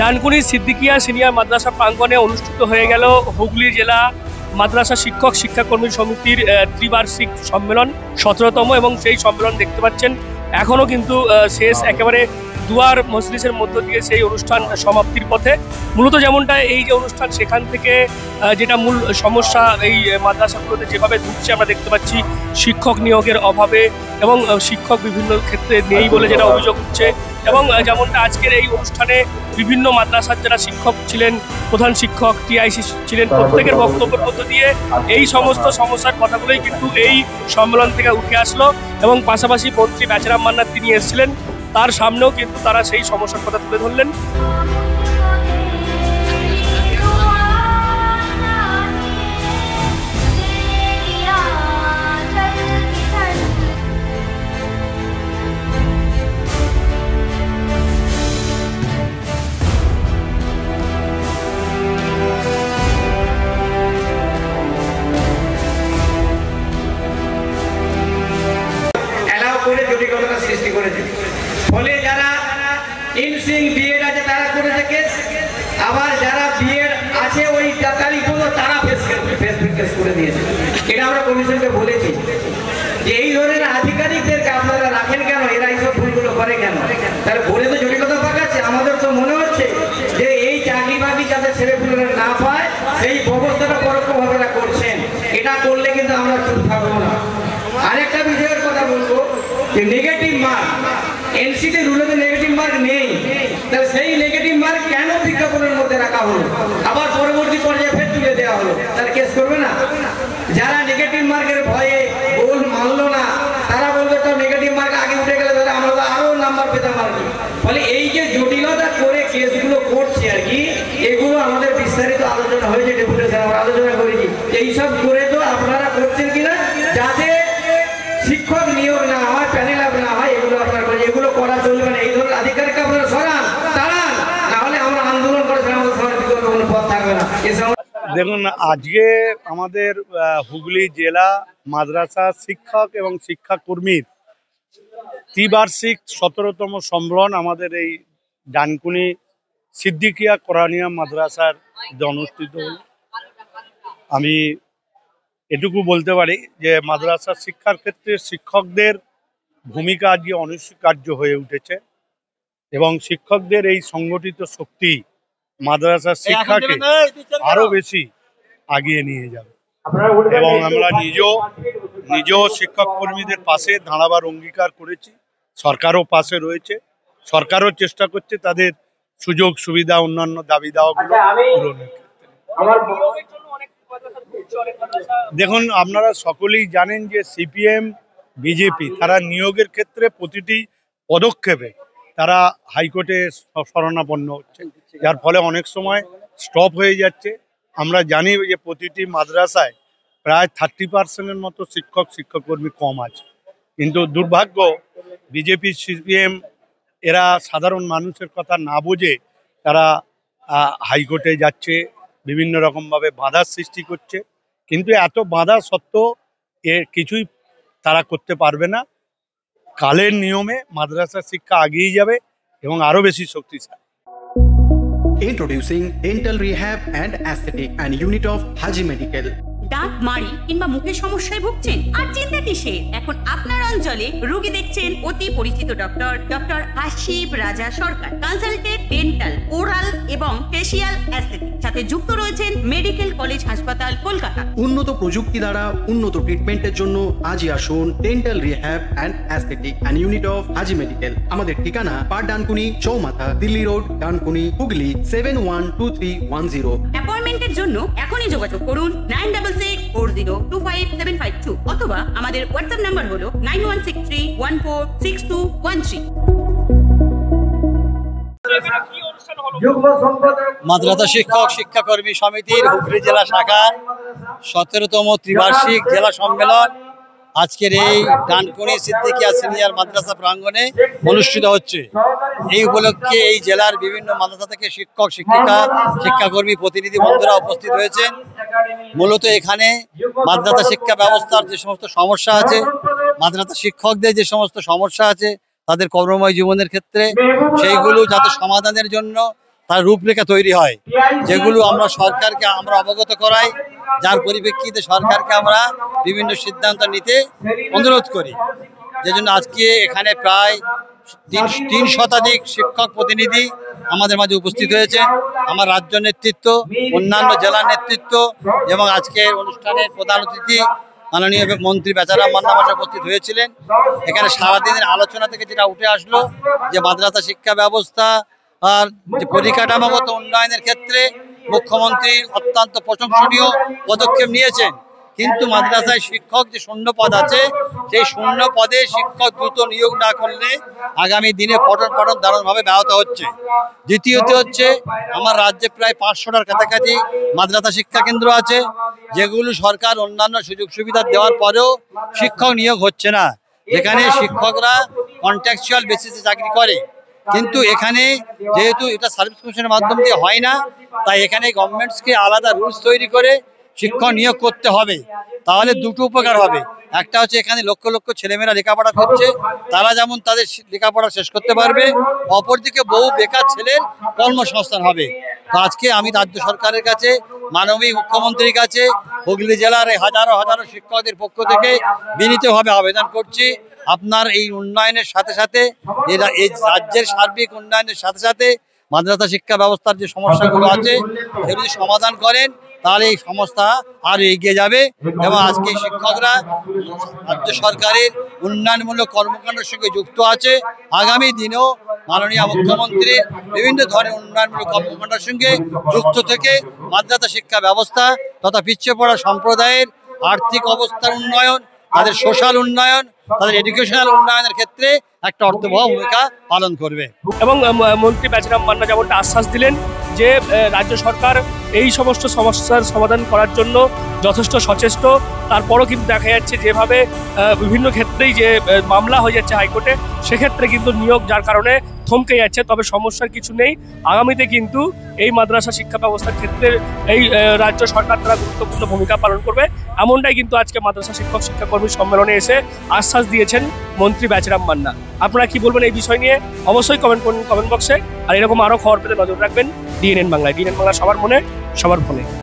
Dankuni Siddiqia senior মাদ্রাসা প্রাঙ্গণে অনুষ্ঠিত হয়ে গেল হুগলি জেলা মাদ্রাসা শিক্ষক শিক্ষাকর্মী সমিতির ত্রিবার্ষিক সম্মেলন 17তম, এবং সেই সম্মেলন দেখতে পাচ্ছেন এখনো কিন্তু শেষ একেবারে দুয়ার মজলিসের মধ্য দিয়ে সেই অনুষ্ঠান সমাপ্তির পথে। মূলত যেমনটা এই যে অনুষ্ঠান, সেখান থেকে যেটা মূল সমস্যা এই মাদ্রাসাগুলোতে যেভাবে ঢুকছে আমরা দেখতে পাচ্ছি শিক্ষক নিয়োগের অভাবে, এবং শিক্ষক বিভিন্ন ক্ষেত্রে নেই বলে যেটা অভিযোগ হচ্ছে। এবং যেমনটা আজকের এই অনুষ্ঠানে বিভিন্ন মাদ্রাসার যারা শিক্ষক ছিলেন, প্রধান শিক্ষক, টিআইসি ছিলেন, প্রত্যেকের বক্তব্যের মধ্য দিয়ে এই সমস্ত সমস্যার কথাগুলোই কিন্তু এই সম্মেলন থেকে উঠে আসলো। এবং পাশাপাশি মন্ত্রী বেচারাম মান্নার তিনি এসেছিলেন, তার সামনেও কিন্তু তারা সেই সমস্যার কথা তুলে ধরলেন। সৃষ্টি করেছে, ফলে যারা ইনসিং বিএড আছে তারা করেছে কেস, আবার যারা বিএড আছে ওই তারিখগুলো তারা ফেসবুক কেস করে দিয়েছে। এটা আমরা কমিশনকে বলেছি যে এই ধরনের আধিকারিকদেরকে আপনারা রাখেন কেন, এরা এইসব ভুলগুলো করে কেন? তাহলে বলে তো জটিলতা পাকাচ্ছে। আমাদের তো মনে হচ্ছে যে এই চাকরি বাকরি যাতে ছেলেপুলেরা না পায় সেই ব্যবস্থাটা পরোক্ষভাবে এরা করছেন। এটা করলে কিন্তু আমরা চুপ থাকবো না। আরেকটা বিষয়ের কথা বলবো যে নেগেটিভ মার্ক, এনসিটি রুলেতে নেগেটিভ মার্ক নেই, তাহলে সেই নেগেটিভ মার্ক কেন বিজ্ঞাপনের মধ্যে রাখা হলো, আবার পরবর্তী পর্যায়ে ফের তুলে দেওয়া হলো? তাহলে কেস করবে না? যারা নেগেটিভ মার্কের ভয়ে গোল মানলো না, তারা বলবে তো নেগেটিভ মার্ক আগে উঠে গেলে তাহলে আমরা তো আরো নাম্বার পেতাম আর কি। ফলে এই যে জটিলতা করে কেসগুলো করছে আর কি, এগুলো আমাদের বিস্তারিত আলোচনা হয়েছে, ডেপুটেশন আমরা আলোচনা করেছি। এইসব করে তো আপনারা করছেন কিনা যাতে শিক্ষক নিয়োগ না হয়, প্যানেল আপ না হয়, এগুলো আপনারা করেন। এগুলো করা চলবে না। এই ধরনের আধিকারিক আপনারা সরান, তাড়ান, নাহলে আমরা আন্দোলন করে আমাদের সমাজ বিকল্প কোনো পথ থাকবে না। দেখুন, আজকে আমাদের হুগলি জেলা মাদ্রাসা শিক্ষক এবং শিক্ষাকর্মীর ত্রিবার্ষিক 17তম সম্মেলন আমাদের এই ডানকুনি সিদ্দিকিয়া কোরআনিয়া মাদ্রাসার অনুষ্ঠিত হল। আমি এটুকু বলতে পারি যে মাদ্রাসা শিক্ষার ক্ষেত্রে শিক্ষকদের ভূমিকা আজকে অনস্বীকার্য হয়ে উঠেছে, এবং শিক্ষকদের এই সংগঠিত শক্তি মাদ্রাসা শিক্ষাকে আরো বেশি আগিয়ে নিয়ে যাবে। এবং আমরা নিজেও শিক্ষক কর্মীদের পাশে দাঁড়াবার অঙ্গীকার করেছি। সরকারও পাশে রয়েছে, সরকারও চেষ্টা করছে তাদের সুযোগ সুবিধা অন্যান্য দাবি দাওয়াগুলো পূরণের ক্ষেত্রে। দেখুন, আপনারা সকলেই জানেন যে সিপিএম বিজেপি তারা নিয়োগের ক্ষেত্রে প্রতিটি পদক্ষেপে তারা হাইকোর্টে শরণাপন্ন হচ্ছে, যার ফলে অনেক সময় স্টপ হয়ে যাচ্ছে। আমরা জানি যে প্রতিটি মাদ্রাসায় প্রায় 30% মতো শিক্ষককর্মী কম আছে, কিন্তু দুর্ভাগ্য বিজেপি সিপিএম এরা সাধারণ মানুষের কথা না বুঝে তারা হাইকোর্টে যাচ্ছে, বিভিন্ন রকমভাবে বাধার সৃষ্টি করছে। কিন্তু এত বাধা সত্ত্বেও কিছুই তারা করতে পারবে না। কালের নিয়মে মাদ্রাসা শিক্ষা এগিয়ে যাবে এবং আরো বেশি শক্তিশালী। Introducing Dental Rehab and Aesthetic and Unit of Haji Medical. দাঁত মাড়ি কিংবা মুখের সমস্যায় ভুগছেন? আর চিন্তা কিসের? এখন আপনার অঞ্চলে রোগী দেখছেন অতি পরিচিত ডক্টর আশিফ রাজা সরকার, কনসালটেন্ট ডেন্টাল, ওরাল এবং ফেসিয়াল অ্যাস্থেটিক, সাথে যুক্ত রয়েছেন মেডিকেল কলেজ হাসপাতাল কলকাতা। উন্নত প্রযুক্তি দ্বারা উন্নত ট্রিটমেন্টের জন্য আজই আসুন dental rehab and aesthetic and unit of Haji medical. আমাদের ঠিকানা পার ডানকুনি চৌমাথা, দিল্লি রোড, ডানকুনি, হুগলি 712310। অ্যাপয়েন্টমেন্টের জন্য এখনই যোগাযোগ করুন 96402572 অথবা আমাদের হোয়াটসঅ্যাপ নাম্বার হলো 9163146213। মাদ্রাসা শিক্ষক শিক্ষাকর্মী সমিতির হুগলি জেলা শাখার 17তম ত্রিবার্ষিক জেলা সম্মেলন আজকের এই ডানকুনি সিদ্দিকিয়া সিনিয়র মাদ্রাসা প্রাঙ্গণে অনুষ্ঠিত হচ্ছে। এই উপলক্ষে এই জেলার বিভিন্ন মাদ্রাসা থেকে শিক্ষক শিক্ষিকা শিক্ষাকর্মী প্রতিনিধি বন্ধুরা উপস্থিত হয়েছেন। মূলত এখানে মাদ্রাসা শিক্ষা ব্যবস্থার যে সমস্ত সমস্যা আছে, মাদ্রাসা শিক্ষকদের যে সমস্ত সমস্যা আছে তাদের কর্মময় জীবনের ক্ষেত্রে, সেইগুলো যাতে সমাধানের জন্য তার রূপরেখা তৈরি হয়, যেগুলো আমরা সরকারকে আমরা অবগত করাই, যার পরিপ্রেক্ষিতে সরকারকে আমরা বিভিন্ন সিদ্ধান্ত নিতে অনুরোধ করি। যে জন্য আজকে এখানে প্রায় 3 শতাধিক শিক্ষক প্রতিনিধি আমাদের মাঝে উপস্থিত হয়েছে। আমার রাজ্য নেতৃত্ব, অন্যান্য জেলা নেতৃত্ব এবং আজকের অনুষ্ঠানের প্রধান অতিথি মাননীয় মন্ত্রী বেচারাম মান্না মহাশয় উপস্থিত হয়েছিলেন। এখানে সারাদিনের আলোচনা থেকে যেটা উঠে আসলো যে মাদ্রাসা শিক্ষা ব্যবস্থা আর যে পরিকাঠামোগত উন্নয়নের ক্ষেত্রে মুখ্যমন্ত্রী অত্যন্ত প্রশংসনীয় পদক্ষেপ নিয়েছেন, কিন্তু মাদ্রাসায় শিক্ষক যে শূন্য পদ আছে সেই শূন্য পদে শিক্ষক দ্রুত নিয়োগ না করলে আগামী দিনে পঠন পাঠন দারুণভাবে ব্যাহত হচ্ছে। দ্বিতীয়ত হচ্ছে আমার রাজ্যে প্রায় 500টার কাছাকাছি মাদ্রাসা শিক্ষা কেন্দ্র আছে, যেগুলো সরকার অন্যান্য সুযোগ সুবিধা দেওয়ার পরেও শিক্ষক নিয়োগ হচ্ছে না, যেখানে শিক্ষকরা কন্ট্রাকচুয়াল বেসিসে চাকরি করে। কিন্তু এখানে যেহেতু এটা সার্ভিস কমিশনের মাধ্যম দিয়ে হয় না, তাই এখানে গভর্নমেন্টসকে আলাদা রুলস তৈরি করে শিক্ষক নিয়োগ করতে হবে। তাহলে দুটো উপকার হবে, একটা হচ্ছে এখানে লক্ষ লক্ষ ছেলেমেয়েরা লেখাপড়া করছে, তারা যেমন তাদের লেখাপড়া শেষ করতে পারবে, অপরদিকে বহু বেকার ছেলের কর্মসংস্থান হবে। তো আজকে আমি রাজ্য সরকারের কাছে, মাননীয় মুখ্যমন্ত্রীর কাছে হুগলি জেলার এই হাজারো হাজারো শিক্ষকদের পক্ষ থেকে বিনীতভাবে আবেদন করছি, আপনার এই উন্নয়নের সাথে সাথে এই রাজ্যের সার্বিক উন্নয়নের সাথে সাথে মাদ্রাসা শিক্ষা ব্যবস্থার যে সমস্যাগুলো আছে সেগুলি সমাধান করেন, তাহলে এই সংস্থা আরো এগিয়ে যাবে। এবং আজকে শিক্ষকরা রাজ্য সরকারের উন্নয়নমূলক কর্মকাণ্ডের সঙ্গে যুক্ত আছে। আগামী দিনেও মাননীয় মুখ্যমন্ত্রীর বিভিন্ন ধরনের উন্নয়নমূলক কর্মকাণ্ডের সঙ্গে যুক্ত থেকে মাদ্রাসা শিক্ষা ব্যবস্থা তথা পিছিয়ে পড়া সম্প্রদায়ের আর্থিক অবস্থার উন্নয়ন, তাদের সোশ্যাল উন্নয়ন, তাদের এডুকেশনাল উন্নয়নের ক্ষেত্রে একটা অর্থবহ ভূমিকা পালন করবে। এবং মন্ত্রী বেচারাম মান্না যেমনটা আশ্বাস দিলেন যে রাজ্য সরকার এই সমস্ত সমস্যার সমাধান করার জন্য যথেষ্ট সচেষ্ট। তারপরও কিন্তু দেখা যাচ্ছে যেভাবে বিভিন্ন ক্ষেত্রেই যে মামলা হয়ে যাচ্ছে হাইকোর্টে, সেক্ষেত্রে কিন্তু নিয়োগ যার কারণে থমকে যাচ্ছে। তবে সমস্যার কিছু নেই, আগামীতে কিন্তু এই মাদ্রাসা শিক্ষা ব্যবস্থার ক্ষেত্রে এই রাজ্য সরকার তারা গুরুত্বপূর্ণ ভূমিকা পালন করবে, এমনটাই কিন্তু আজকে মাদ্রাসা শিক্ষক শিক্ষাকর্মী সম্মেলনে এসে আশ্বাস দিয়েছেন মন্ত্রী বেচারাম মান্না। আপনারা কি বলবেন এই বিষয় নিয়ে অবশ্যই কমেন্ট করুন কমেন্ট বক্সে। আর এরকম আরও খবর পেতে নজর রাখবেন ডিএনএন বাংলায়। ডিএনএন বাংলা সবার মনে সবার ফোনে।